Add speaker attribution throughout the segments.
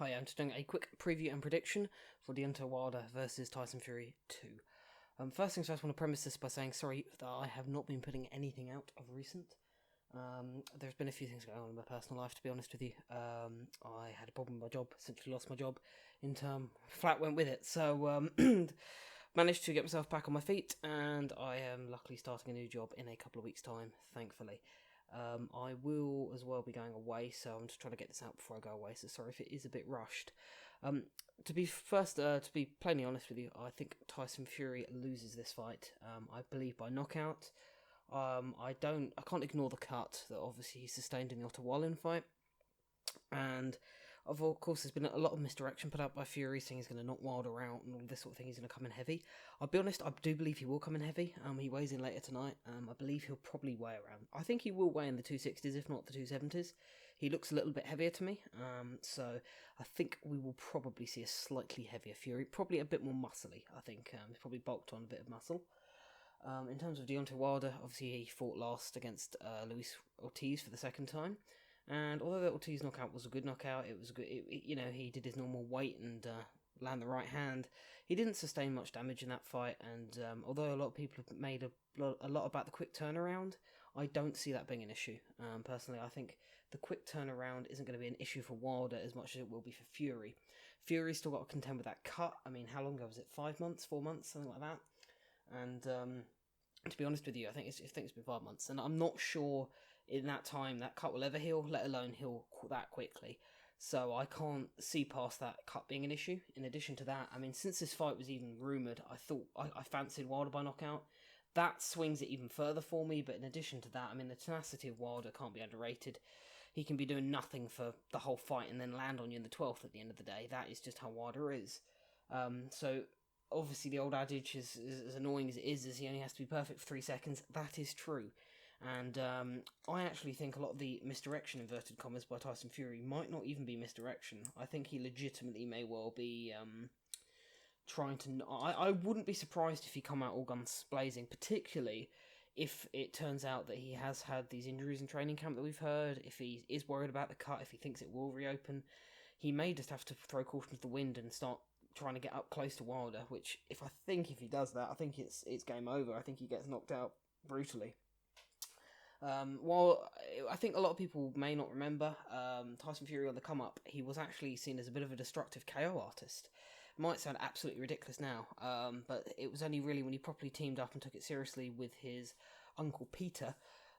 Speaker 1: Hi, I'm just doing a quick preview and prediction for Deontay Wilder versus Tyson Fury 2. First things first, I want to premise this by saying sorry that I have not been putting anything out of recent. There's been a few things going on in my personal life, to be honest with you. I had a problem with my job, essentially lost my job in term, flat went with it, so managed to get myself back on my feet, and I am luckily starting a new job in a couple of weeks' time, thankfully. I will as well be going away, so I'm just trying to get this out before I go away, so sorry if it is a bit rushed. To be plainly honest with you, I think Tyson Fury loses this fight. I believe by knockout. I can't ignore the cut that obviously he sustained in the Ottawa fight. And of course, there's been a lot of misdirection put out by Fury, saying he's going to knock Wilder out and all this sort of thing. He's going to come in heavy. I'll be honest, I do believe he will come in heavy. He weighs in later tonight. I believe he'll probably weigh around. I think he will weigh in the 260s, if not the 270s. He looks a little bit heavier to me. So I think we will probably see a slightly heavier Fury, probably a bit more muscly. I think he's probably bulked on a bit of muscle. In terms of Deontay Wilder, obviously he fought last against Luis Ortiz for the second time. And although the Ortiz knockout was a good knockout, it was good. He did his normal weight and land the right hand. He didn't sustain much damage in that fight. And although a lot of people have made a lot about the quick turnaround, I don't see that being an issue. Personally, I think the quick turnaround isn't going to be an issue for Wilder as much as it will be for Fury. Fury's still got to contend with that cut. I mean, how long ago was it? 5 months, 4 months, something like that. And to be honest with you, I think it's been 5 months, and I'm not sure in that time that cut will ever heal, let alone heal that quickly. So I can't see past that cut being an issue. In addition to that, I mean, since this fight was even rumoured, I thought I fancied Wilder by knockout. That swings it even further for me, but in addition to that, I mean, the tenacity of Wilder can't be underrated. He can be doing nothing for the whole fight and then land on you in the 12th at the end of the day. That is just how Wilder is. So obviously the old adage is as annoying as it is he only has to be perfect for 3 seconds. That is true. And I actually think a lot of the misdirection, inverted commas, by Tyson Fury might not even be misdirection. I think he legitimately may well be trying to... I wouldn't be surprised if he come out all guns blazing, particularly if it turns out that he has had these injuries in training camp that we've heard, if he is worried about the cut, if he thinks it will reopen. He may just have to throw caution to the wind and start trying to get up close to Wilder, which if he does that, I think it's game over. I think he gets knocked out brutally. While I think a lot of people may not remember, Tyson Fury on the come up, he was actually seen as a bit of a destructive KO artist. It might sound absolutely ridiculous now, but it was only really when he properly teamed up and took it seriously with his uncle Peter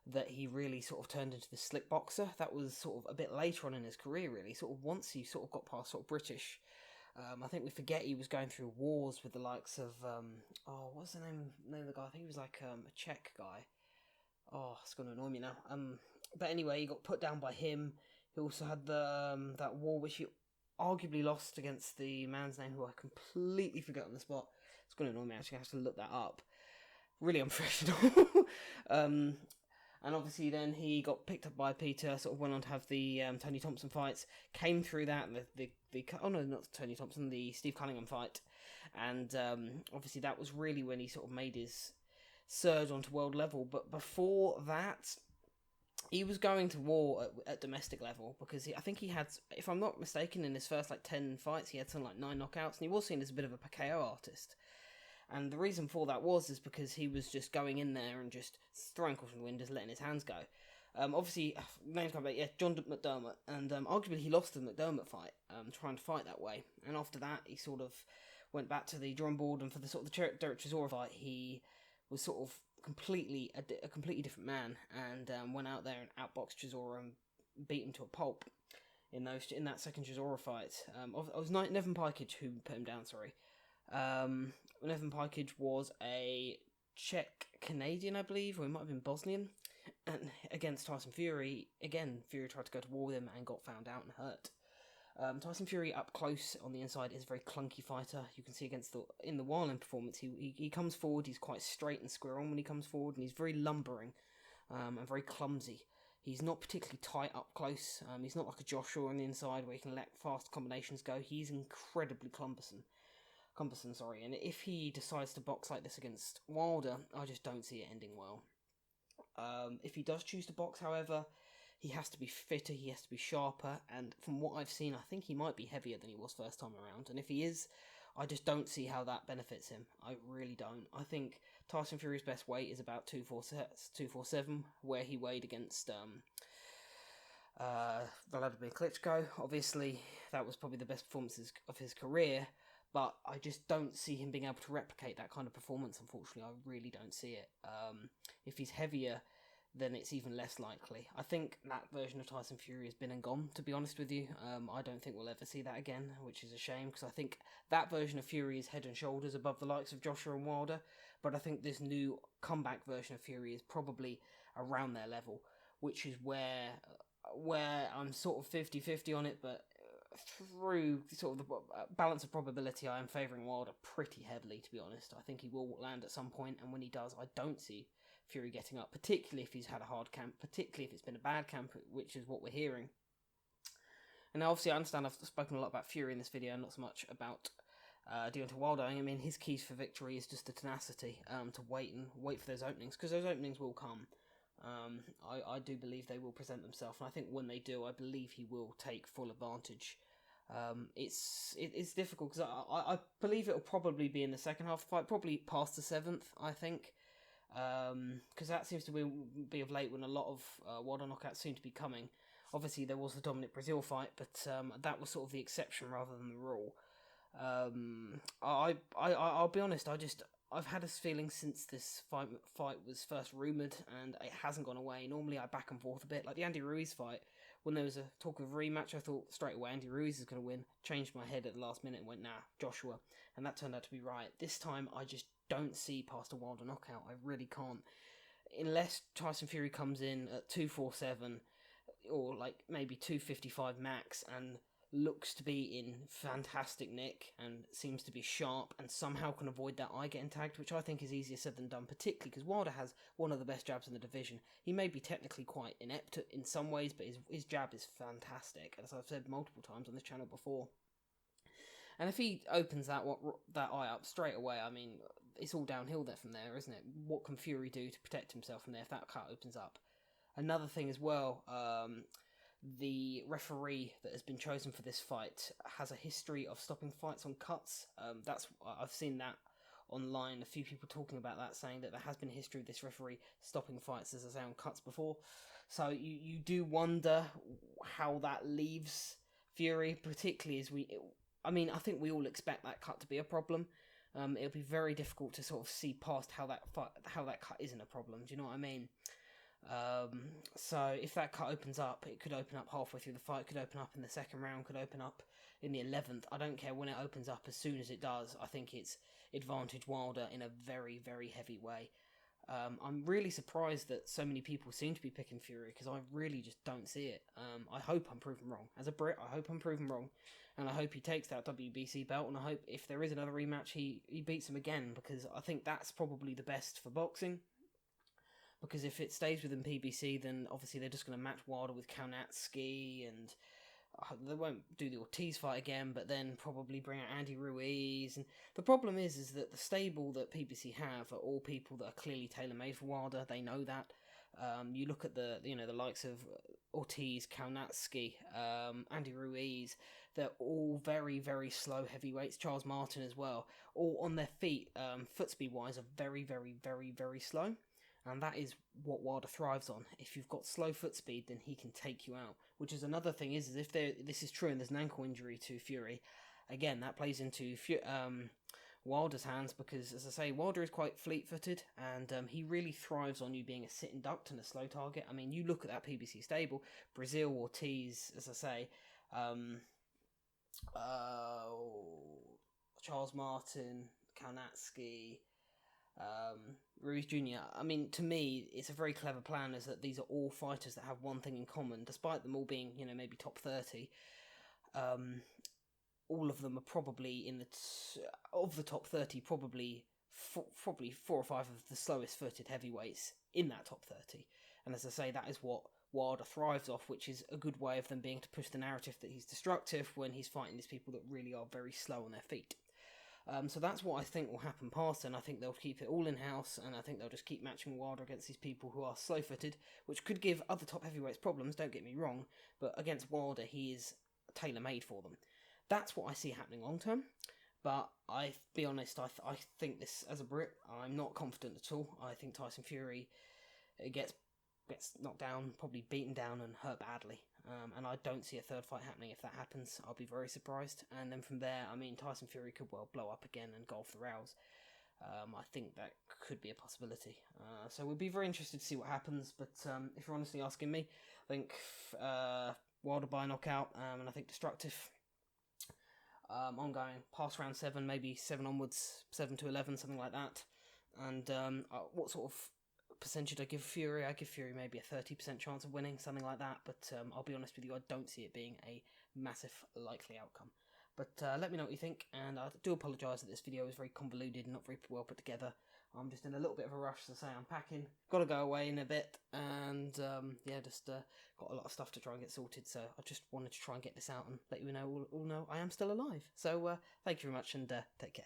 Speaker 1: that he really sort of turned into the slick boxer. That was sort of a bit later on in his career, really. Sort of once he sort of got past sort of British. I think we forget he was going through wars with the likes of what's the name of the guy? I think he was like a Czech guy. Oh, it's going to annoy me now. But anyway, he got put down by him. He also had the that war which he arguably lost against the man's name who I completely forget on the spot. It's going to annoy me. Actually, I have to look that up. Really unprofessional. And obviously then he got picked up by Peter, sort of went on to have the Tony Thompson fights, came through that, not Tony Thompson, the Steve Cunningham fight. And obviously that was really when he sort of made his surge onto world level. But before that, he was going to war at domestic level, because I think he had, if I'm not mistaken, in his first 10 fights, he had something like 9 knockouts, and he was seen as a bit of a KO artist. And the reason for that is because he was just going in there and just throwing caution to the wind, just letting his hands go. Obviously, names come back, John McDermott, and arguably he lost the McDermott fight, trying to fight that way. And after that, he sort of went back to the drawing board, and for the sort of the Derek Chisora fight, he was sort of a completely different man, and went out there and outboxed Chisora and beat him to a pulp in that second Chisora fight. It was Nevin Pikage who put him down, sorry. Nevin Pikage was a Czech-Canadian, I believe, or he might have been Bosnian, and against Tyson Fury. Again, Fury tried to go to war with him and got found out and hurt. Tyson Fury up close on the inside is a very clunky fighter. You can see in the Wilding performance, he comes forward, he's quite straight and square on when he comes forward, and he's very lumbering and very clumsy. He's not particularly tight up close. He's not like a Joshua on the inside where he can let fast combinations go. He's incredibly cumbersome, and if he decides to box like this against Wilder, I just don't see it ending well. If he does choose to box, however, he has to be fitter, he has to be sharper, and from what I've seen, I think he might be heavier than he was first time around, and if he is, I just don't see how that benefits him. I really don't. I think Tyson Fury's best weight is about 247, where he weighed against Vladimir Klitschko. Obviously, that was probably the best performances of his career, but I just don't see him being able to replicate that kind of performance, unfortunately. I really don't see it. If he's heavier, then it's even less likely. I think that version of Tyson Fury has been and gone, to be honest with you. I don't think we'll ever see that again, which is a shame, because I think that version of Fury is head and shoulders above the likes of Joshua and Wilder, but I think this new comeback version of Fury is probably around their level, which is where I'm sort of 50-50 on it, but through sort of the balance of probability, I am favouring Wilder pretty heavily, to be honest. I think he will land at some point, and when he does, I don't see Fury getting up, particularly if he's had a hard camp, particularly if it's been a bad camp, which is what we're hearing. And now, obviously, I understand I've spoken a lot about Fury in this video, not so much about Deontay Wilder. I mean, his keys for victory is just the tenacity, to wait for those openings, because those openings will come. I do believe they will present themselves, and I think when they do, I believe he will take full advantage. It's difficult, because I believe it'll probably be in the second half of the fight, probably past the 7th, I think. Because that seems to be of late when a lot of Wilder knockouts seem to be coming. Obviously, there was the Dominic Brazil fight, but that was sort of the exception rather than the rule. I'll be honest, I've had this feeling since this fight was first rumoured, and it hasn't gone away. Normally, I back and forth a bit, like the Andy Ruiz fight. When there was a talk of rematch, I thought straight away Andy Ruiz is going to win. Changed my head at the last minute and went, nah, Joshua. And that turned out to be right. This time, I just don't see past a Wilder knockout. I really can't. Unless Tyson Fury comes in at 247 or like maybe 255 max and looks to be in fantastic nick and seems to be sharp and somehow can avoid that eye getting tagged, which I think is easier said than done, particularly because Wilder has one of the best jabs in the division. He may be technically quite inept in some ways, but his jab is fantastic, as I've said multiple times on this channel before. And if he opens that eye up straight away, I mean, it's all downhill there from there, isn't it? What can Fury do to protect himself from there if that cut opens up? Another thing as well, the referee that has been chosen for this fight has a history of stopping fights on cuts. I've seen that online, a few people talking about that, saying that there has been a history of this referee stopping fights, as I say, on cuts before. So you do wonder how that leaves Fury, particularly as I think we all expect that cut to be a problem. It'll be very difficult to sort of see past how that cut isn't a problem. Do you know what I mean? So if that cut opens up, it could open up halfway through the fight, could open up in the second round, could open up in the 11th. I don't care when it opens up. As soon as it does, I think it's advantage Wilder in a very, very heavy way. I'm really surprised that so many people seem to be picking Fury, because I really just don't see it. I hope I'm proven wrong. As a Brit, I hope I'm proven wrong, and I hope he takes that WBC belt, and I hope if there is another rematch, he beats him again, because I think that's probably the best for boxing. Because if it stays within PBC, then obviously they're just going to match Wilder with Kaunatsky, and they won't do the Ortiz fight again, but then probably bring out Andy Ruiz. And the problem is that the stable that PBC have are all people that are clearly tailor-made for Wilder. They know that. You look at the likes of Ortiz, Kaunatsky, Andy Ruiz. They're all very, very slow heavyweights. Charles Martin as well. All on their feet, foot speed-wise, are very, very, very, very slow. And that is what Wilder thrives on. If you've got slow foot speed, then he can take you out. Which is another thing, is if this is true and there's an ankle injury to Fury, again, that plays into Wilder's hands, because, as I say, Wilder is quite fleet-footed, and he really thrives on you being a sit and duct and a slow target. I mean, you look at that PBC stable, Brazil, Ortiz, as I say, Charles Martin, Kaunatsky, Ruiz Jr. I mean, to me, it's a very clever plan, is that these are all fighters that have one thing in common, despite them all being, maybe top 30. All of them are probably of the top 30, probably 4 or 5 of the slowest footed heavyweights in that top 30. And as I say, that is what Wilder thrives off, which is a good way of them being to push the narrative that he's destructive when he's fighting these people that really are very slow on their feet. So that's what I think will happen past, and I think they'll keep it all in-house, and I think they'll just keep matching Wilder against these people who are slow-footed, which could give other top heavyweights problems, don't get me wrong, but against Wilder, he is tailor-made for them. That's what I see happening long-term, but I be honest, I think this, as a Brit, I'm not confident at all. I think Tyson Fury gets knocked down, probably beaten down and hurt badly. And I don't see a third fight happening. If that happens, I'll be very surprised. And then from there, I mean, Tyson Fury could well blow up again and go off the rails. I think that could be a possibility. So we'll be very interested to see what happens. But if you're honestly asking me, I think Wilder by knockout, and I think destructive. Ongoing past round 7, maybe 7 onwards, 7 to 11, something like that. And what sort of percentage I give Fury? I give Fury maybe a 30% chance of winning, something like that. But I'll be honest with you, I don't see it being a massive likely outcome. But let me know what you think, and I do apologise that this video is very convoluted and not very well put together. I'm just in a little bit of a rush to say I'm packing. Got to go away in a bit, and yeah, just got a lot of stuff to try and get sorted. So I just wanted to try and get this out and let you know, all know I am still alive. So thank you very much, and take care.